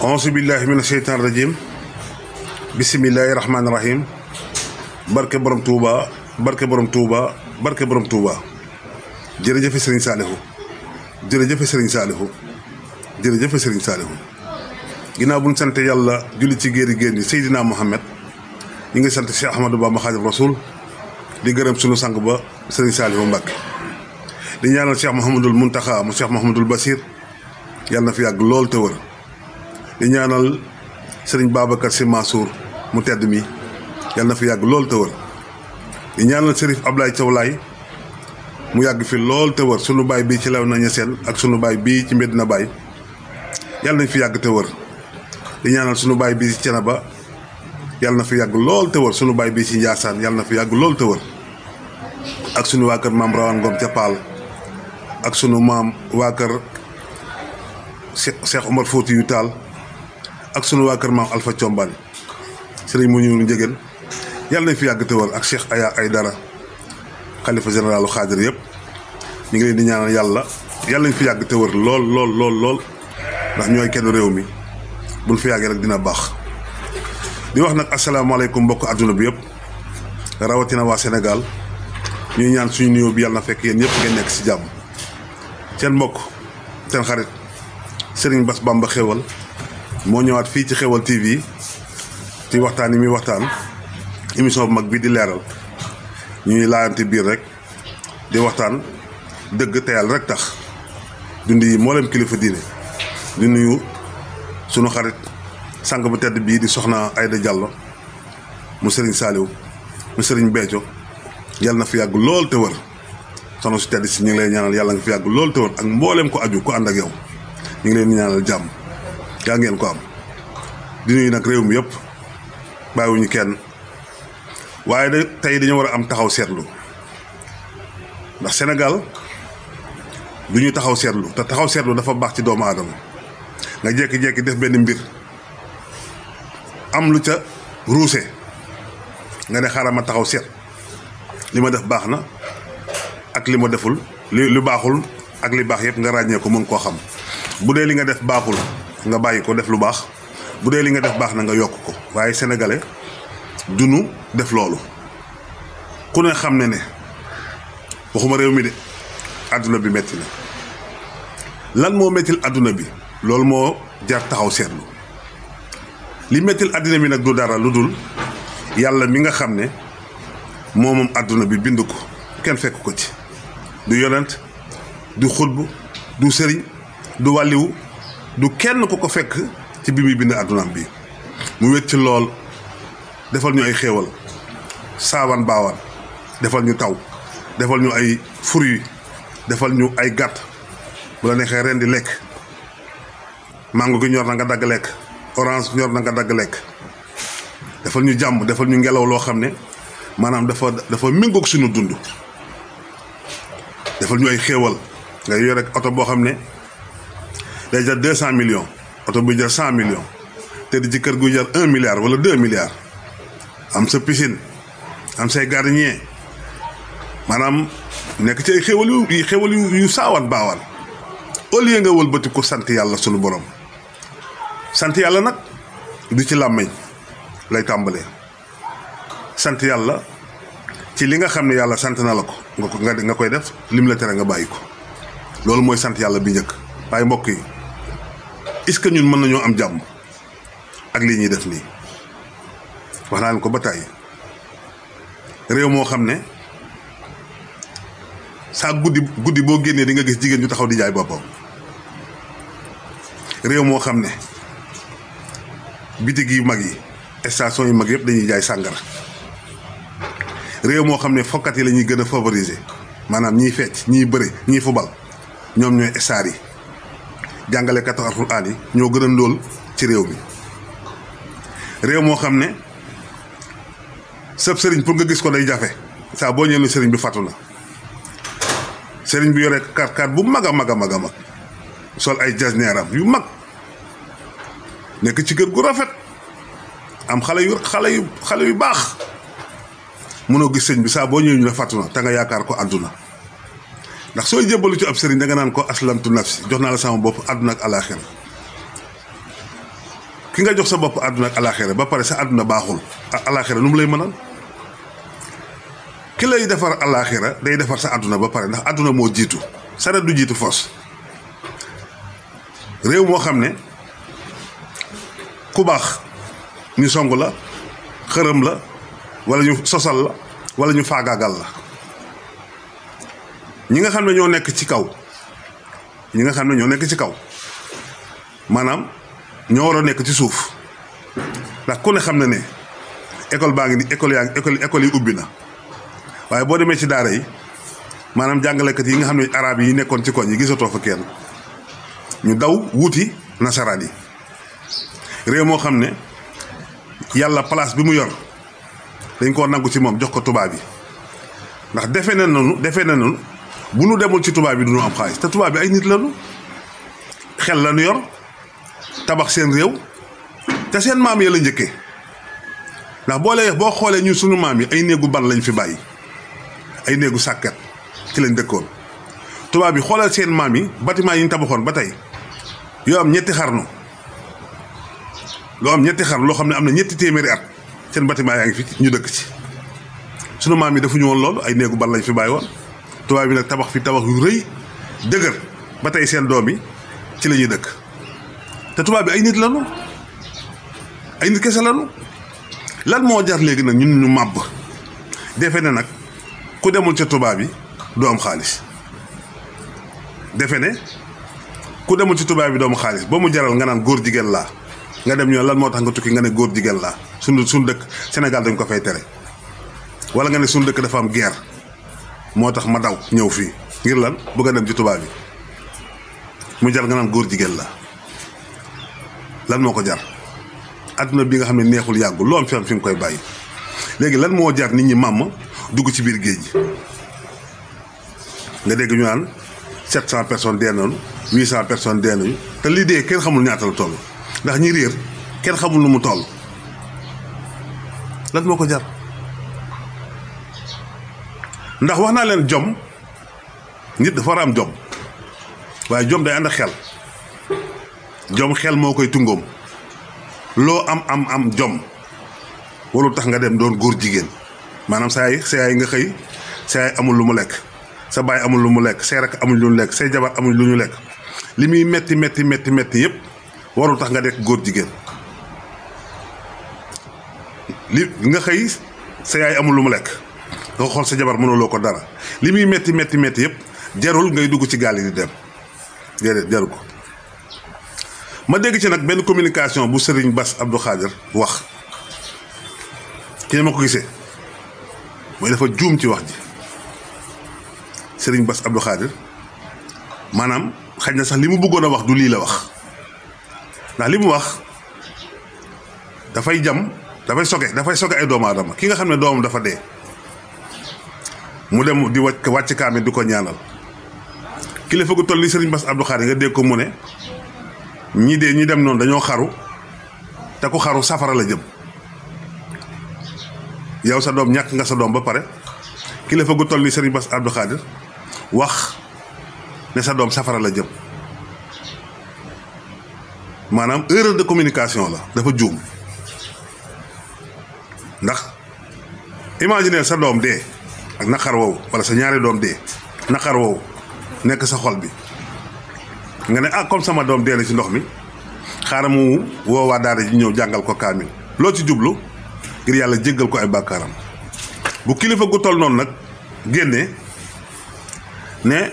auzu billahi mina sheytaan rajim bisimillahi rahmaani rahim barke borom Touba barke borom Touba barke borom Touba jërëjëfe Serigne Saliou jërëjëfe Serigne Saliou jërëjëfe Serigne Saliou ginnaaw bu ñu sant yàlla julli ci géeri génn yi Seydina Mohamed ñi ngi sant Cheikh Ahmadou Bamba Xaadimu Rasuul di gërëm sunu sang ba Serigne Saliou Mbacké di ñaanal Cheikh Mouhamadul Mountakha mu Cheikh Mouhamadul Bassir yàlla na fi yàgg lool te wër di ñaanal Serigne Babacar Sy Mansour mu tedd mi yàlla na fi yàgg lool te wër di ñaanal Serif Ablaye Thiaw Laye mu yàgg fi lool te wër sunu baay bii ci Léona Niassène ak sunu baay bii ci Medina Baye yàlla nañ fi yàgg te wër di ñaanal sunu baay bii ci Thiénaba yàlla na fi yàgg lool te wër sunu baay bii ci Ndiassane yàlla na fi yàgg lool te wër ak sunu waa kër maam Rawane Ngom ca Paal ak sunu maam waa kër Cheikh Omar Foutiyou Tall ak sunu waa kër maam Alpha Thiombane sëriñ mu ñu njëgën yàlla nañ fi yàgg te wër ak Cheikh Aya Aydara xalifa généralu xaadir yëpp ñu ngi leen di ñaanal yàlla nañ fi yàgg te wër lool lool lool lool ndax ñooy kenn réew mi buñ fi yàggee rek dina baax di wax nag asalaamaaleykum mbokk adduna bi yëpp rawatina waa Sénégal ñuy ñaan suñu nuyoo bi yàlla na fekk yéen ñëpp ngeen nekk si jàmm seen mbokk seen xarit Serigne Bass Bamba Xéwal moo ñëwaat fii ci Xéwal TV ci waxtaan yi muy waxtaan émission bu mag bi di leeral ñuy laayante biir rek di waxtaan dëgg te yàlla rek tax dund yi mboolem kilifa diine di nuyu sunu xarit sang bu tedd bii di soxna Aïda Diallo mu Serigne Saliou mu Serigne Béthio yàlla na fi yàgg lool te wër soxna su tedd si ñu ngi lay ñaanal yàlla nga fi yàgg lool te wër ak mboolem ko aju ko ànd ak yow ñu ngi leen di ñaanal jàmm yaa ngeen ko am di nuyu nag réew mi yëpp bàyyiwuñu kenn waaye de tey dañoo war a am taxaw seetlu ndax Sénégal du ñu taxaw seetlu te taxaw seetlu dafa baax ci doomu aadama nga jékki-jékki def benn mbir am lu ca ruuse nga ne xaaral ma taxaw seet li ma def baax na ak li ma deful lu baaxul ak li baax yëpp nga ràññee ko mën koo xam bu dee li nga def baaxul nga bàyyi ko def lu baax bu dee li nga def baax na nga yokk ko waaye sénégalais dunu def loolu ku ne xam ne waxuma réew mi de àdduna bi metti na lan moo mettil àdduna bi loolu moo jar taxaw seetlu li mettil àdduna bi nag du dara lu dul yàlla mi nga xam ne moom àdduna bi bind ko kenn fekk ko ci du yonent du xutb du sëriñ du wàlliwu du kenn ku ko fekk ci bi muy bind àddunaam bi mu wét ci lool defal ñu ay xéewal saawan baawaan defal ñu taw defal ñu ay fruits defal ñu ay gàtt bu la neexee ren di lekk mango gi ñor na nga dagg lekk orange ñor na nga dagg lekk defal ñu jàmm defal ñu ngelaw loo xam ne maanaam dafa méngoog suñu dund defal ñu ay xéewal nga yor rek oto boo xam ne day jar 200 millions oto buy jar 100 millions te di ci kër guy jar 1 milliard wala 2 milliards am sa piscine am say gardien maanaam nekk ci ay xéewal yu saawaan baawaan au lieu nga wëlbati ko sant yàlla sunu borom sant yàlla nag du ci làmmiñ lay tàmbalee sant yàlla ci li nga xam ne yàlla sant na la ko nga koy def lim la tere nga bàyyi ko loolu mooy sant yàlla bi njëkk waaye mbokk yi est-ce que ñun mën nañoo am jàmm ak lii ñuy def nii wax naa leen ko ba tàyyi réew moo xam ne saa guddi boo génnee di nga gis jigéen ñu taxaw di jaay boppam réew moo xam ne bitig yu mag yi station yu mag yëpp dañuy jaay sàngara réew moo xam ne fokkat yi la ñuy gën a favoriser maanaam ñiy fecc ñiy bëre ñiy fubal ñoom ñooy star yi jàngalekatu alxuraan yi ñoo gën a ndóol ci réew mi réew moo xam ne sëb sëriñ pour nga gis ko day jafe saa boo ñëwee sëriñ bi fàttu na sëriñ bi yore kaat bu mag a mag a mag a mag sol ay jasneeram yu mag nekk ci kër gu rafet am xale yu baax mënoo gis sëñ bi saa boo ñëwee ñu la fàttu na te nga yaakaar ko àdduna ndax sooy jébbalu ci ab sëriñ da nga naan ko aslamtu nafsi jox naa la sama bopp àdduna ak alaaxira ki nga jox sa bopp àdduna ak alaxira ba pare sa àdduna baaxul alaxira nu mu lay mënal ki lay defar alaxira day defar sa àdduna ba pare ndax àdduna moo jiitu saret du jiitu fos réew moo xam ne ku baax ñu song la xërëm la wala ñu sosal la wala ñu faagaagal la ñi nga xam ne ñoo nekk ci kaw maanaam ñoo war a nekk ci suuf ndax ku ne xam na ne école baa ngi ni école yi ubbi na waaye boo demee ci daara yi maanaam jàngalekat yi nga xam ne arab yi nekkoon ci koñ yi gisatoo fa kenn ñu daw wuti nasaraan yi réew moo xam ne yàlla place bi mu yor dañ koo nangu ci moom jox ko tubaab yi ndax defe na noonu bu nu demul ci tubaab yi du ñu am xaalis te tubaab bi ay nit lañu xel lañu yor tabax seen réew te seen maam ya la njëkkee ndax boo xoolee ñun sunu maam yi ay néegu ban lañ fi bàyyi ay néegu sàkket ci lañ dëkkoon tubaab yi xoolal seen maam yi bâtiment yi ñu tabaxoon ba tey yoo am ñetti xarnu loo xam ne am na ñetti téeméeri at seen bâtiment yaa ngi fi ñu dëkk ci sunu maam yi defuñu woon loolu ay néegu ban lañ fi bàyyi woon tubaab yi nag tabax fi tabax yu rëy dëgër ba tey seen doom yi ci la ñuy dëkk te tubaab bi ay nit lañu ay nit kese lañu lan moo jar léegi nag ñun ñu màbb defe ne nag ku demul ca tubaab yi doo am xaalis defe ne ku demul ci tubaab bi doo am xaalis ba mu jaral nga naan góor jigéen laa nga dem ñoo lan moo tax nga tukki nga ne góor jigéen laa suñu dëkk Sénégal dañ ko fay tere wala nga ne suñu dëkk dafa am guerre moo tax ma daw ñëw fii ngir lan bëgg a dem ci tubaab bi mu jar nga naan góor jigéen la lan moo ko jar àdduna bi nga xam ne neexul yàggul loo am fi nga koy bàyyi léegi lan moo jar nit ñi màmm dugg ci biir géej gi nga dégg ñu naan 700 personnes dee nañu 800 personnes dee nañu te lii dee kenn xamul ñaata la toll ndax ñi réer kenn xamul nu mu toll lan moo ko jar ndax wax naa leen jom nit dafa war a am jom waaye jom day ànd ak xel jom xel moo koy tungoom loo am jom warul tax nga dem doon góor jigéen maanaam sa yaay nga xëy sa yaay amul lu mu lekk sa baay amul lu mu lekk say rakk amul lu ñu lekk say jabar amul lu ñu lekk li muy metti yëpp warul tax nga dekk góor jigéen li nga xëy sa yaay amul lu mu lekk nga xool sa jabar mënuloo ko dara li muy metti yëpp jarul ngay dugg ci gaal yi di dem déedéet jaru ko ma dégg ci nag benn communication bu Serigne Bass Abdou Khadir wax ki ne ma ko gisee mooy dafa juum ci wax ji Serigne Bass Abdou Khadir maanaam xaj na sax li mu bëggoon a wax du lii la wax ndax li mu wax dafay soge ay doomu aadama ki nga xam ne doomam dafa dee mu dem di wàcc kaamil di ko ñaanal kilifa gu toll ni Serigne Bass Abdou Khadir nga dégg ko mu ne ñi dem noonu dañoo xaru te ku xaru safara la jëm yow sa doom ñàkk nga sa doom ba pare kilifa gu toll ni Serigne Bass Abdou Khadir wax ne sa doom safara la jëm maanaam erreur de communication la dafa juum ndax imaginer sa doom dee ak naqar woowu wala sa ñaari doom dee naqar woowu nekk sa xol bi nga ne comme sama doom dee na ci ndox mi xaaral mu woowaa daara ji ñëw jàngal ko kaamil loo ci jublu ngir yàlla jéggal ko ay bàkkaaram bu kilifa gu toll noonu nag génnee ne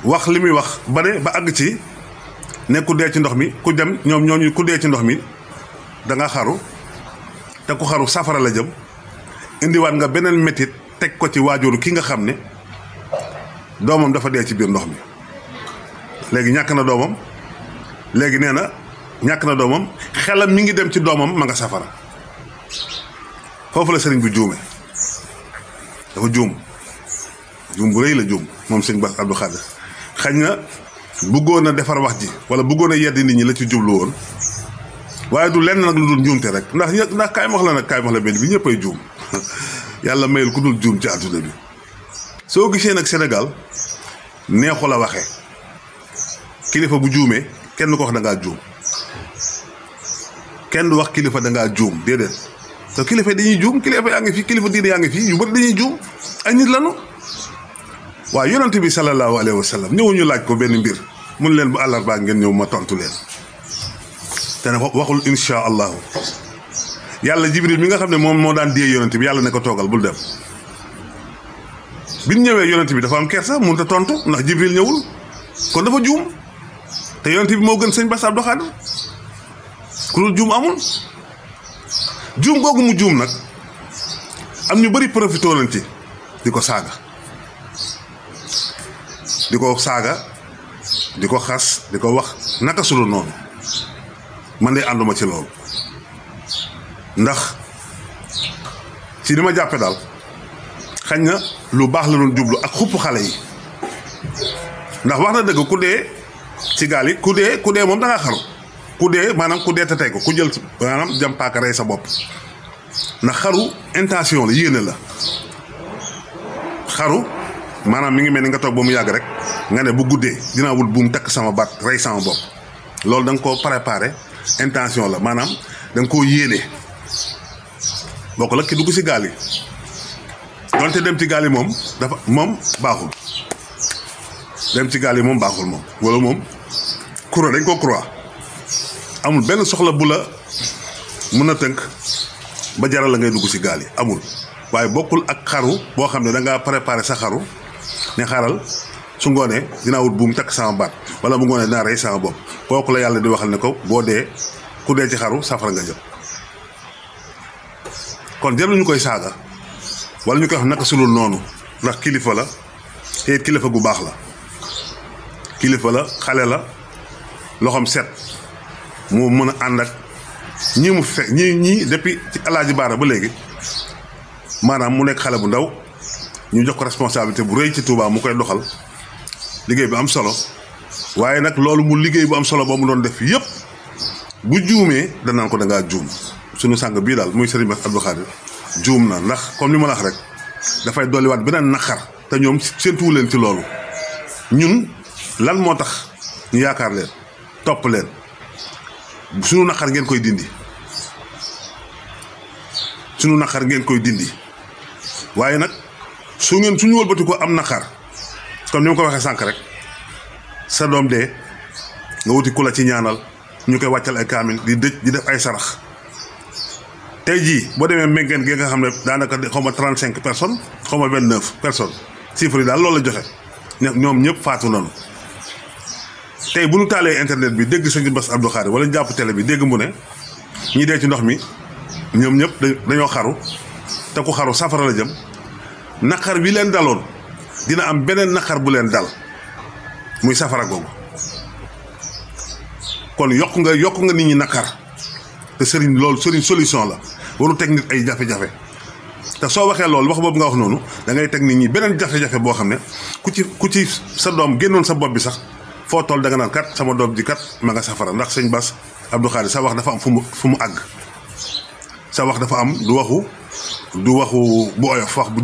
wax li muy wax ba àgg ci ne ku dee ci ndox mi ku dem ñooñu ku dee ci ndox mi da nga xaru te ku xaru safara la jëm indiwaat nga beneen métit teg ko ci waajuru ki nga xam ne doomam dafa dee ci biir ndox mi léegi ñàkk na doomam léegi nee na ñàkk na doomam xelam mi ngi dem ci doomam ma nga safara foofu la sëriñ bu juume dafa juum bu rëy la juum moom sëriñ Bass Abdou Khadir xañ na bëggoon a defar wax ji wala bëggoon a yedd nit ñi la ci jublu woon waaye du lenn nag lu dul njuumte rek ndax kaay wax la benn bi ñëpp ay juum yàlla mayul ku dul juum ci àdduna bi soo gisee nag Sénégal neexu la waxee kilifa bu juumee kenn ko wax da ngaa juum kenn du wax kilifa da ngaa juum déedéet te kilifa dañuy juum kilifa yaa ngi fi kilifa diine yaa ngi fi yu bëri dañuy juum ay nit lañu waaye yonent bi sallallahu alayhi wa sallam ñëwuñu laaj ko benn mbir mun leen bu àllarbaa ngeen ñëw ma tontu leen te ne waxul insha allahu yàlla jibril mi nga xam ne moom moo daan dee yonent bi yàlla ne ko toogal bul dem biñ ñëwee yonent bi dafa am kersa mënut a tontu ndax jibril ñëwul kon dafa juum te yonent bi moo gën sëñ Bass Abdou Khadre ku dul juum amul juum googu mu juum nag am ñu bëri profité nañ ci di ko saaga di ko xas di ko wax naka sulu noonu man de ànduma ci loolu ndax ci li ma jàppe daal xañ na lu baax la doon jublu ak xupp xale yi ndax wax na dëgg ku dee ci gaal yi ku dee moom da ngaa xaru ku dee maanaam ku dee te tey ko ku jël maanaam jam paaka rey sa bopp ndax xaru intention la yéene la xaru maanaam mi ngi mel ni nga toog ba mu yàgg rek nga ne bu guddee dinaa wut buum takk sama baat rey sama bopp loolu da nga koo préparé intention la maanaam da nga koo yéene bokk la ki dugg ci gaal yi donte dem ci gaal yi moom dafa moom baaxul dem ci gaal yi moom baaxul moom wala moom kura dañ ko croix amul benn soxla bu la mën a tënk ba jaral la ngay dugg ci gaal yi amul waaye bokkul ak xaru boo xam ne da ngaa préparé sa xaru ne xaaral su ngoonee dinaa wut buum takk sama baat wala bu ngoonee dinaa rey sama bopp kooku la yàlla di waxal ne ko boo dee ku dee ci xaru safara nga jëm kon jarul ñu koy saaga wala ñu koy wax naka sulul noonu ndax kilifa la te kilifa gu baax la kilifa la xale la loxoom set mu mën a ànd ak ñii mu fekk ñii depuis ci Alaaji Baara ba léegi maanaam mu nekk xale bu ndaw ñu jox ko responsabilité bu rëy ci Touba mu koy doxal liggéey bu am solo waaye nag loolu mu liggéey bu am solo ba mu doon def yëpp bu juumee danaan ko da ngaa juum suñu sàng bii daal muy Serigne Bass Abdou Khadre juum na ndax comme li ma la wax rek dafay dolliwaat beneen naqar te ñoom séentuwu leen ci loolu ñun lan moo tax ñu yaakaar leen topp leen suñu naqar ngeen koy dindi suñu naqar ngeen koy dindi waaye nag suñu wëlbati ko am naqar comme ni ma ko waxee sànq rek sa doom dee nga wuti ku la ci ñaanal ñu koy wàccal ay kaamil di dëj di def ay sarax tey jii boo demee méngeen gi nga xam ne daanaka xaw ma 35 personnes xaw ma 29 personnes chiffre yi daal loolu la joxe ñoom ñëpp faatu nañu tey bu ñu taalee internet bi dégg Serigne Bass Abdou Khadre wala ñu jàpp télé bi dégg mu ne ñi dee ci ndox mi ñoom ñëpp dañoo xaru te ku xaru safara la jëm naqar bi leen daloon dina am beneen naqar bu leen dal muy safara googu kon yokk nga nit ñi naqar te Serigne loolu Serigne solution la waru teg nit ay jafe-jafe te soo waxee loolu wax boobu nga wax noonu da ngay teg nit ñi beneen jafe-jafe boo xam ne ku ci sa doom génnoon sa bopp bi sax foo toll da nga naan kat sama doom ji kat ma nga safara ndax sëñ Bass Abdou Khadre sa wax dafa am fu mu àgg sa wax dafa am du waxu bu oyof wax bu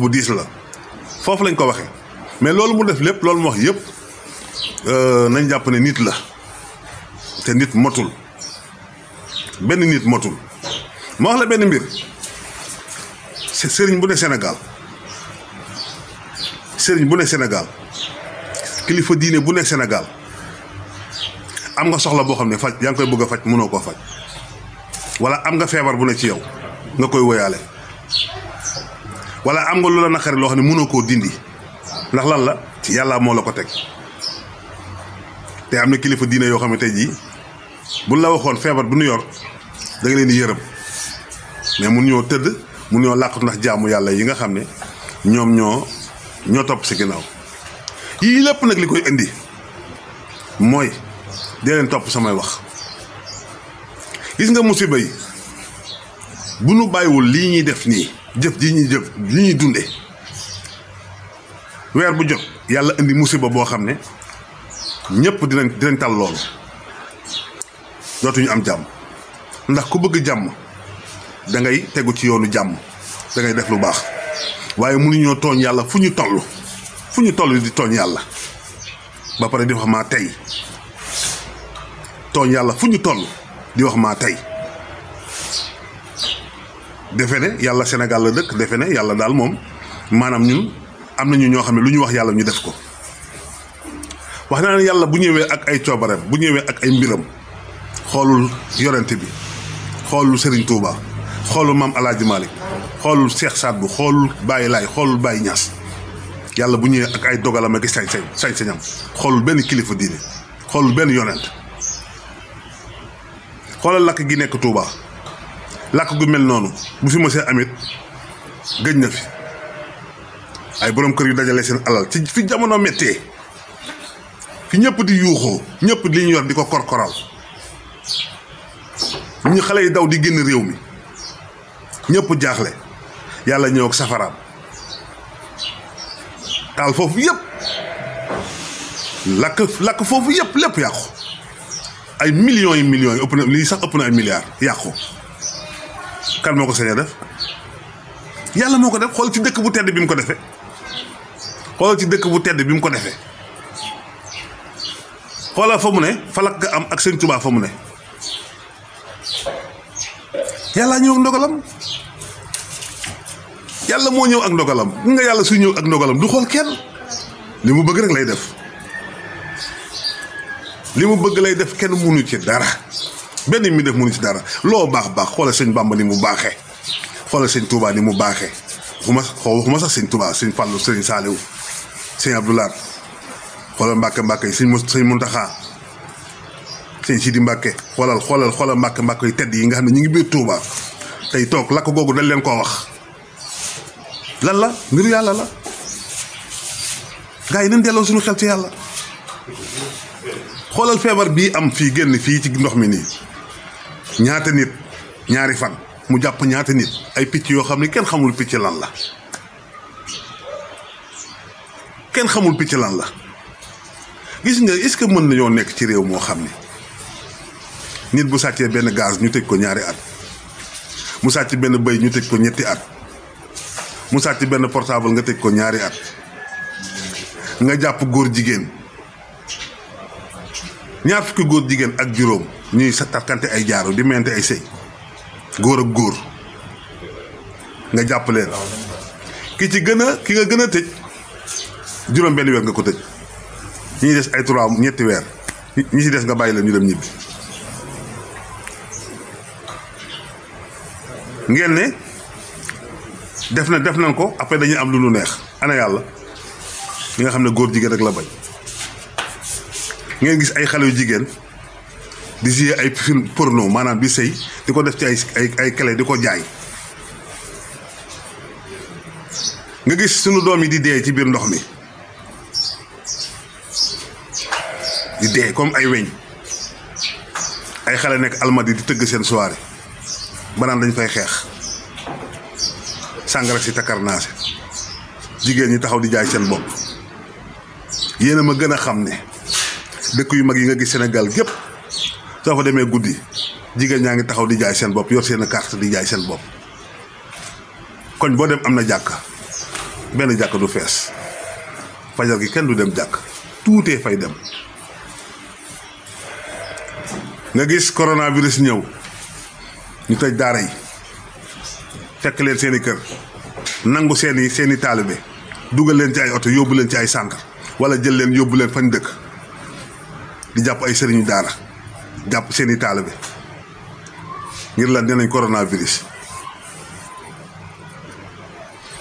diis la foofu lañ ko waxee mais loolu mu def lépp loolu mu wax yëpp nañ jàpp ne nit la te nit motul benn nit motul ma wax la benn mbir sëriñ bu ne Sénégal kilifa diine bu ne Sénégal am nga soxla boo xam ne faj yaa ngi koy bëgg a faj mënoo koo faj wala am nga feebar bu ne ci yow nga koy woyaale wala am nga lu la naqari loo xam ne mënoo koo dindi ndax lan la ci yàlla moo la ko teg te am na kilifa diine yoo xam ne tey jii buñ la waxoon feebar bu nu yor da nga leen di yërëm mais mun ñoo tëdd mun ñoo làqatu ndax jaamu yàlla yi nga xam ne ñoom ñoo topp si ginnaaw yii lépp nag li koy indi mooy dee leen topp samay wax gis nga musiba yi bu nu bàyyiwul lii ñuy def nii jëf ji ñuy jëf li ñuy dunde weer bu jot yàlla indi musiba boo xam ne ñëpp dinañ tal loolu dootuñu am jàmm ndax ku bëgg jàmm da ngay tegu ci yoonu jàmm da ngay def lu baax waaye mënuñoo tooñ yàlla fu ñu toll di tooñ yàlla ba pare di wax maa tey tooñ yàlla fu ñu toll di wax maa tey defe ne yàlla Sénégal la dëkk defe ne yàlla daal moom maanaam ñun am nañu ñoo xam ne lu ñu wax yàlla ñu def ko wax naa ne yàlla bu ñëwee ak ay coobareem bu ñëwee ak ay mbiram xoolul yorente bi xoolul Serigne Touba xoolul maam El Hadj Malick xoolul Cheikh Sadbou xoolul Baye Laye xoolul Baye Niass yàlla bu ñëwee ak ay dogalam ak sañ-sañam xoolul benn kilifa diine xoolul benn yonent xoolal lakk gi nekk Touba lakk gu mel noonu bu fi mësee amit gëj na fi ay borom kër yu dajale seen alal ci fi jamono méttee fi ñëpp di yuuxoo ñëpp li ñu yor di ko korkoral ñu xale yi daw di génn réew mi ñëpp jaaxle yàlla ñëw ak safaraam taal foofu yëpp lakk foofu yëpp lépp yàqu ay millions yi millions yi ëpp na lii sax ëpp na ay milliards yàqu kan moo ko sañ a def yàlla moo ko def xool ci dëkk bu tedd bi mu ko defee xoolal ci dëkk bu tedd bi mu ko defee xoolal fa mu ne falak nga am ak sëñ Tuubaa fa mu ne yàlla ñëw ak ndogalam yàlla moo ñëw ak ndogalam nga yàlla suy ñëw ak ndogalam du xool kenn li mu bëgg rek lay def li mu bëgg lay def kenn mënu ci dara benn mi def mënu ci dara loo baax xoolal sëñ Bamba ni mu baaxee xoolal sëñ Touba ni mu baaxee waxuma sax sëñ Touba sëñ Fallou sëñ Saliou sëñ Abdoulaye xoolal Mbàkke yi sëñ Muntaxa sëñ Sidi Mbàkke xoolal Mbàkke yi tedd yi nga xam ne ñu ngi biir Touba tey toog lakk googu dañ leen koo wax lan la mbiru yàlla la gars yi nañ delloo suñu xel ci yàlla xoolal feebar bii am fii génn fii ci ndox mi nii ñaata nit ñaari fan mu jàpp ñaata nit ay picc yoo xam ne kenn xamul picc lan la kenn xamul picc lan la gis nga est-ce que mën nañoo nekk ci réew moo xam ne nit bu sàccee benn gaz ñu tëj ko ñaari at mu sàcc benn bëy ñu tëj ko ñetti at mu sàcc benn portable nga tëj ko ñaari at nga jàpp góor jigéen ñaar fukki góor jigéen ak juróom ñuy sa takkante ay jaaro di mente ay sëy góor ak góor nga jàpp leen ki nga gën a tëj juróom benn weer nga ko tëj ñi des ay 3 ñetti weer ñi ci des nga bàyyi leen ñu dem ñibbi ngeen ne def nañ ko après dañuy am lu nu neex ana yàlla ñi nga xam ne góor jigéen rek la bañ ngeen gis ay xale yu jigéen di jouer ay film porno maanaam di sëy di ko def ci ay clé di ko jaay nga gis sunu doom yi di dee ci biir ndox mi di dee comme ay weñ ay xale nekk almadi di tëgg seen soirée ba naan dañ fay xeex sàngara si takarnaase jigéen ñi taxaw di jaay seen bopp yéen a ma gën a xam ne dëkk yu mag yi nga gis Sénégal gépp soo fa demee guddi jigéen ñaa ngi taxaw di jaay seen bopp yor seen carte di jaay seen bopp koñ boo dem am na jàkka benn jàkka du fees fajar gi kenn du dem jàkk tuutee fay dem nga gis coronavirus ñëw ñu tëj daara yi fekk leen seeni kër nangu seeni taalibe dugal leen ci ay oto yóbbu leen ci ay centre wala jël leen yóbbu leen fañ dëkk di jàpp ay sëriñu daara jàpp seeni taalibe ngir lan dinañ coronavirus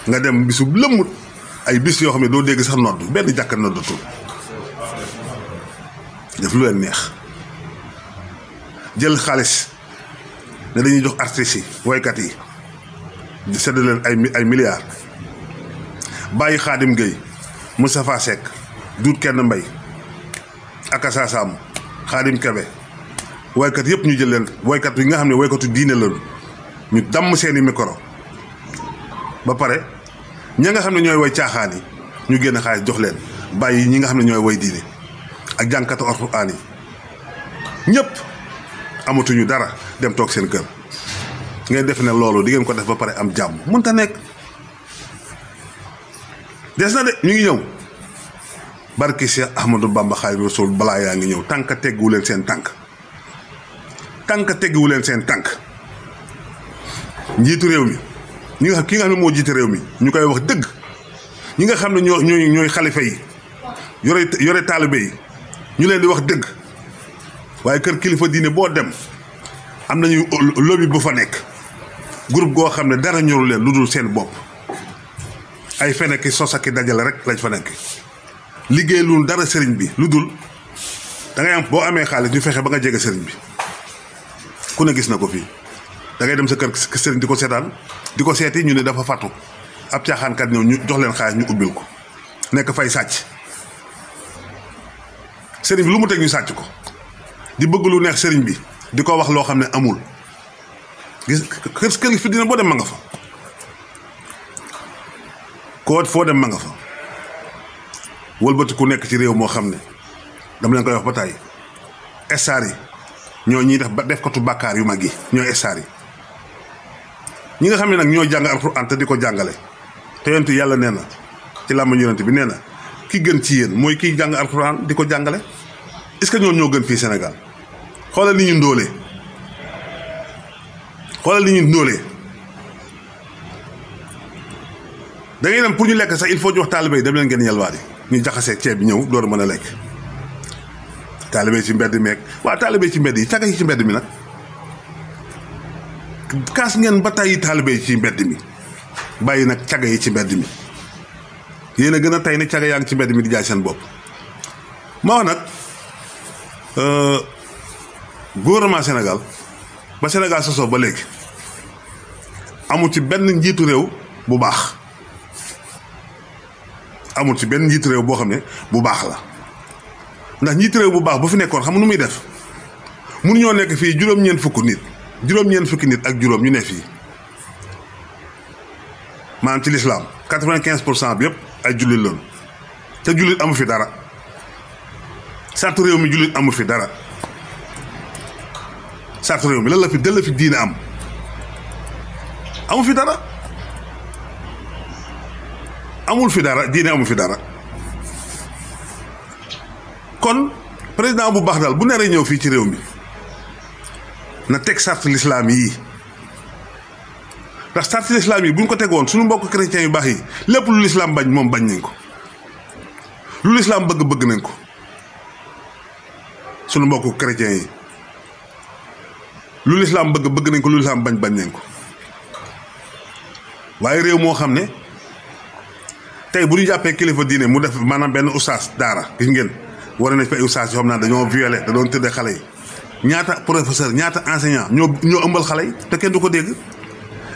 nga dem bisu lëmmut ay bis yoo xam ne doo dégg sax nodd benn jàkka noddatul def lu leen neex jël xaalis ne dañuy jox artistes yi woykat yi di sedd leen ay milliards bàyyi Xaadim Gueye Moustapha Seck Duut Kenn Mbay Akassa Samb Xaadim Kebe woykat yëpp ñu jël leen woykat yi nga xam ne woykatu diine lañu ñu damm seeni micro ba pare ña nga xam ne ñooy woy caaxaan yi ñu génn xaalis jox leen bàyyi ñi nga xam ne ñooy woy diine ak jànkatu alxuraan yi ñëpp amatuñu dara dem toog seen kër ngeen def ne loolu di ngeen ko def ba pare am jàmm mënta nekk des na de ñu ngi ñëw barki Cheikh Ahmadou Bamba Xaadimu Rasuul balaa yaa ngi ñëw tànk teggu leen seen tànk tànk teggiwu leen seen tànk njiitu réew mi ki nga xam ne moo jiite réew mi ñu koy wax dëgg ñi nga xam ne ñooy xalifa yi yore taalibe yi ñu leen di wax dëgg waaye kër kilifa diine boo dem am nañu lobby bu fa nekk groupe goo xam ne dara ñoru leen lu dul seen bopp ay feneki sos ak dajale rek lañ fa nekk liggéey lu dara sëriñ bi lu dul da ngay am boo amee xaalis ñu fexe ba nga jege sëriñ bi ku ne gis na ko fii da ngay dem sa kër sëriñ di ko seetaan di ko seeti ñu ne dafa fàttu ab caaxaankat ñëw ñu jox leen xaalis ñu ubbil ko nekk fay sàcc sëriñ bi lu mu teg ñu sàcc ko di bëgg lu neex sëriñ bi di ko wax loo xam ne amul gis kër fi dina boo dem ma nga fa koo foo dem ma nga fa wëlbati ku nekk ci réew moo xam ne dama leen koy wax ba tàyyi estaar yi ñoo ñuy def katu bàkkaar yu mag yi ñooy estaar yi ñi nga xam ne nag ñoo jàng alxuraan te di ko jàngale te yonent yàlla nee na ci làmmiñu yonent bi nee na ki gën ci yéen mooy kiy jàng alxuraan di ko jàngale est-ce que ñoo gën fii Sénégal xoolal ni ñu ndóolee da ngay dem pour ñu lekk sax il faut ñu wax taalibe yi dem leen ngeen yalwaani ñu jaxasee ceeb bi ñëw door a mën a lekk taalibe ci mbedd meeg waaw taalibe ci mbedd yi caga yi ci mbedd mi nag kaas ngeen ba tàyyi taalibe yi ci mbedd mi bàyyi nag caga yi ci mbedd mi yéen a gën a tey ne caga yaa ngi ci mbedd mi di jaay seen bopp ma wax nag gouvernement Sénégal ba Sénégal sosoo ba léegi amul ci benn njiitu réew bu baax amul ci benn njiitu réew boo xam ne bu baax la ndax njiitu réew bu baax bu fi nekkoon xam nu muy def mënuñoo nekk fii juróom-ñeent fukki nit ak juróom ñu ne fii maanaam ci lislaam 95% bi yëpp ay jullit lañu te jullit amu fi dara sartu réew mi jullit amu fi dara sartu réew mi lan la fi dëll fi diine amu fi dara amul fi dara diine amu fi dara kon président bu baax daal bu naree ñëw fii ci réew mi na teg sart lislaam yi ndax sart lislaam yi bu ñu ko tegoon suñu mbokk chrétiens yu baax yi lépp lu lislaam bañ moom bañ nañ ko lu lislaam bëgg nañ ko suñu mbokk chrétiens yi lu lislaam bëgg nañ ko lu lislaam bañ nañ ko waaye réew moo xam ne tey bu ñu jàppee kilifa diine mu def maanaam benn ustaas daara gis ngeen war nañ fa ay ustaas yoo xam naa dañoo violé da doon tëddee xale yi ñaata professeur ñaata enseignant ñoo ëmbal xale yi te kenn du ko dégg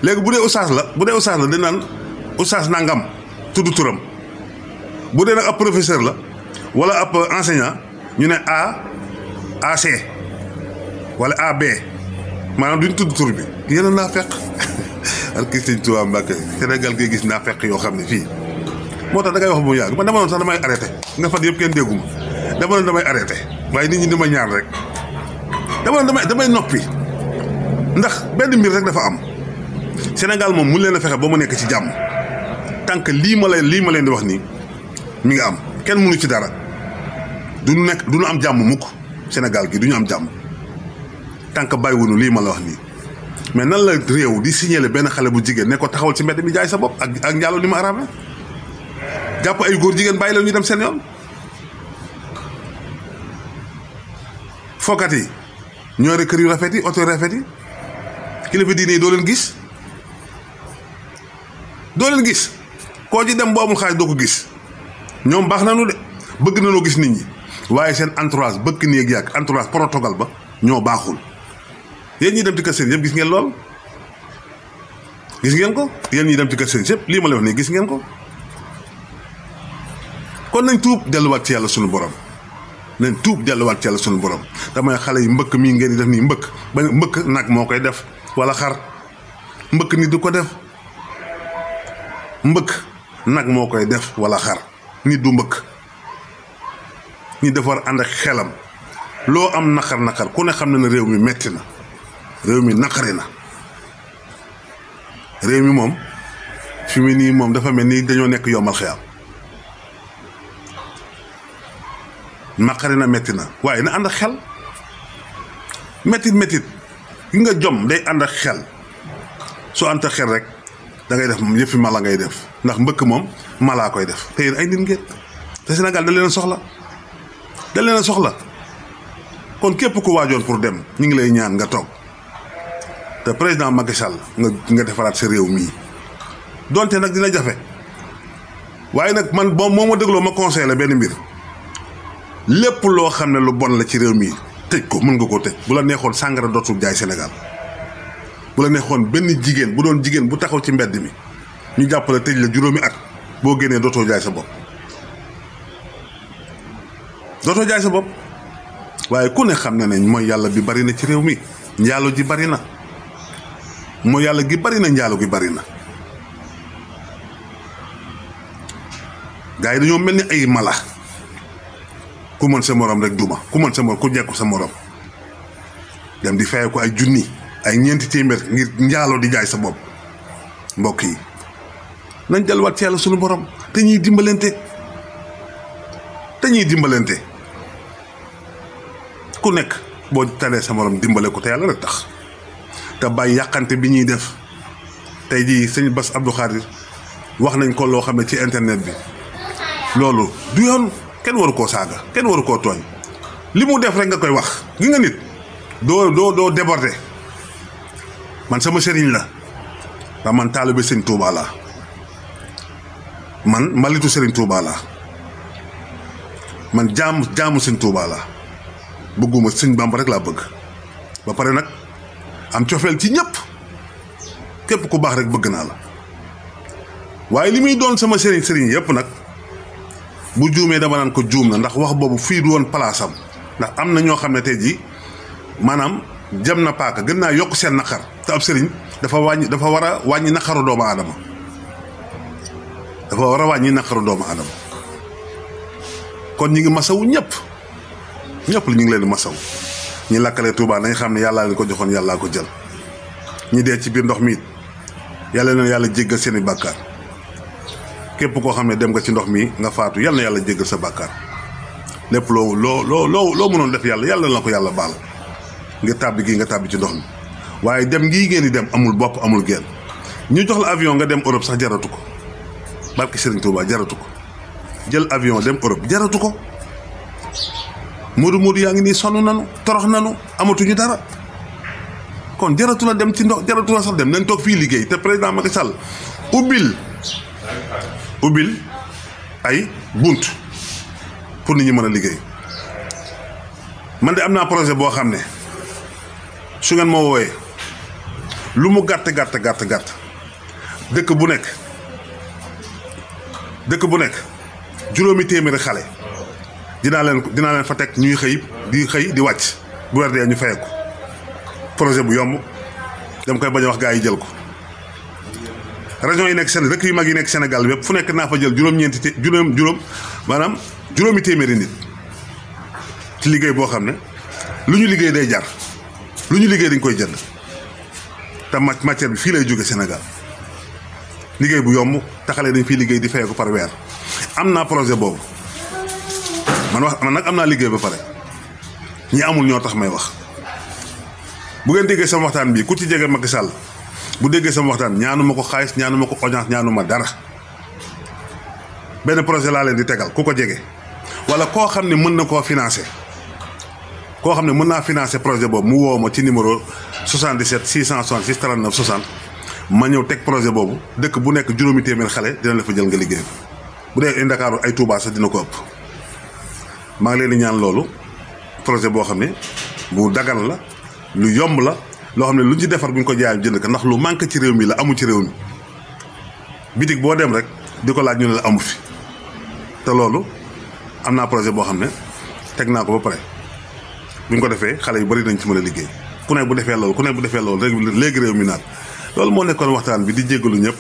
léegi bu dee ustaas la dañ naan ustaas nangam tudd turam bu dee nag ab professeur la wala ab enseignant ñu ne AC wala AB maanaam duñ tudd tur bi yéen a naa fekk ak kii Sëñ Tuubaa Mbàkke Sénégal ngay gis naa fekk yoo xam ne fii moo tax da ngay wax bu mu yàgg man dama noon sax damay arrêté nga fan yëpp kenn dégguma dama noon damay arrêté waaye nit ñi dama ñaan rek dama noon damay noppi ndax benn mbir rek dafa am Sénégal moom mun leen a fexe ba mu nekk ci jàmm tant que lii ma leen di wax nii mi nga am kenn mënu ci dara du ñu am jàmm mukk Sénégal gi du ñu am jàmm tant que bàyyiwunu lii ma la wax nii mais nan la réew di signaler benn xale bu jigéen ne ko taxawal ci mbedd mi jaay sa bopp ak njaaloo ni ma arabe jàpp ay góor jigéen bàyyi la ñu dem seen yoon fookat yi ñoore kër yu rafet yi oto yu rafet yi kilifa diine yi doo leen gis koo ci dem boo amul xaalis doo ko gis ñoom baax nañu de bëgg nañoo gis nit ñi waaye seen entourage bëkk néeg yàgg entourage protocole ba ñoo baaxul yéen ñi dem ci kër sëriñ yëpp gis ngeen lool gis ngeen ko yéen ñi dem ci kër sëriñ yëpp lii ma lay wax nii gis ngeen ko kon nañ tuub delluwaat ci yàlla sunu borom damay xale yi mbëkk mii ngeen di def nii mbëkk nag moo koy def wala xar mbëkk nit du ko def mbëkk nag moo koy def wala xar nit du mbëkk nit dafa war ànd ak xelam loo am naqar ku ne xam na ne réew mi metti na réew mi naqari na réew mi moom fi mu nii moom dafa mel ni dañoo nekk yombal xeyam naqari na metti na waaye na ànd ak xel mettit gi nga jom day ànd ak xel su ànd ak xel rek da ngay def yëfi mala ngay def ndax mbëkk moom malaa koy def te yéen ay nit ngeen te Sénégal da leen soxla da leen soxla kon képp ku waajoon pour dem ñu ngi lay ñaan nga toog te président Macky Sall nga defaraat sa réew mii donte nag dina jafe waaye nag man moo ma dégloo ma conseillé la benn mbir lépp loo xam ne lu bon la ci réew mii tëj ko mën nga koo tëj bu la neexoon sàngara dootul jaay Sénégal bu la neexoon benn jigéen bu doon jigéen bu taxaw ci mbedd mi ñu jàppale tëj la juróomi at boo génnee dootoo jaay sa bopp dootoo jaay sa bopp waaye ku ne xam ne nañ mooy yàlla bi bari na ci réew mi njaalo ji bari na mooy yàlla gi bari na njaalo gi bari na gars yi dañoo mel ni ay mala ku mën sa morom rek duma ku mën sa morom ku jekku sa morom dem di fayee ko ay junni ay ñeenti téeméer ngir njaaloo di jaay sa bopp mbokk yi nañ delluwaat ci yàlla suñu borom te ñuy dimbalante ku nekk boo talee sa morom dimbale ko te yàlla rek tax te bàyyi yàqante bi ñuy def tey jii sëñ Bass Abdou Khadir wax nañ ko loo xam ne ci internet bi loolu du yoon kenn waru koo saaga kenn waru koo tooñ li mu def rek nga koy wax gi nga nit doo déborder man sama sëriñ la ndax man taalibe sëñ Touba laa man malitu sëriñ Touba laa man jaamu sëñ Touba laa bëgguma sëñ Bamba rek laa bëgg ba pare nag am cofeel ci ñëpp képp ku baax rek bëgg naa la waaye li muy doon sama sëriñ yëpp nag bu juumee dama naan ko juum na ndax wax boobu fii du woon palaasam ndax am na ñoo xam ne tey jii maanaam jam na paaka gën naa yokk seen naqar te ab sëriñ dafa war a wàññi naqaru doomu aadama kon ñi ngi masawu ñëpp la ñu ngi leen di masaw ñi lakkale Touba nañ xam ne yàllaa leen ko joxoon yàllaa ko jël ñi dee ci biir ndox mi it yàlla na yàlla jéggal seeni bàkkaar képp koo xam ne dem nga ci ndox mi nga faatu yal na yàlla jéggal sa bàkkaar lépp loo mënoon def yàlla na ko yàlla baal nga tàbbi gii nga tàbbi ci ndox mi waaye dem ngii ngeen di dem amul bopp amul genn ñu jox la avion nga dem Europe sax jaratu ko barke Serigne Touba jaratu ko jël avion dem Europe jaratu ko moodu yaa ngi nii sonn nanu torox nanu amatuñu dara kon jaratu la dem ci ndox jaratu la sax dem nañ toog fii liggéey te président Macky Sall ubbil ay bunt pour nit ñi mën a liggéey man de am naa projet boo xam ne su ngeen ma woowee lu mu gàtt dëkk bu nekk juróomi téeméeri xale dinaa leen fa teg ñuy xëy di wàcc bu weer dee ñu fayeku projet bu yomb dama koy bañ a wax gaa yi jël ko région yi nekk dëkk yu mag yi nekk Sénégal yépp fu nekk naa fa jël juróomi téeméeri nit ci liggéey boo xam ne lu ñu liggéey day jar lu ñu liggéey dañ koy jënd te matière bi fii lay jóge Sénégal liggéey bu yomb taxalee dañ fiy liggéey di fay ko par weer am naa projet boobu man nag am naa liggéey ba pare ñi amul ñoo tax may wax bu ngeen déggee sama waxtaan bii ku ci jege Macky Sall bu déggee sama waxtaan ñaanuma ko xaalis ñaanuma ko audience ñaanuma dara benn projet laa leen di tegal ku ko jege wala koo xam ne mën na koo financer koo xam ne mën naa financer projet boobu mu woo ma ci numéro 77 666 39 60 ma ñëw teg projet boobu dëkk bu nekk juróomi téeméer xale dina la fa jël nga liggéey bu dee Ndakaaru ay Touba sax dina ko ëpp maa ngi leen di ñaan loolu projet boo xam ne bu dagan la lu yomb la loo xam ne lu ñu ci defar bu ñu ko jaayam jënd ko ndax lu manqué ci réew mi la amu ci réew mi bitig boo dem rek di ko laaj ñu ne la amu fi te loolu am naa projet boo xam ne teg naa ko ba pare bu ñu ko defee xale yu bari nañ ci mën a liggéey ku ne bu defee loolu rek léegi réew mi naat loolu moo nekkoon waxtaan bi di jéggalu ñëpp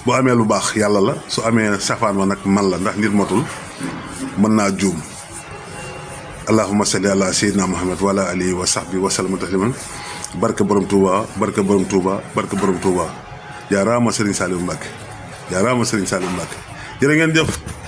bu amee lu baax yàlla la su amee safaan ma nag man la ndax nit motul mën naa juum allahumma salli ala sayyidina muhammad wa ala alihi wa sahbihi wa sallam tasliman barke borom Touba barke borom Touba barke borom Touba jaaraama Serigne Saliou Mbacké jërë ngeen jëf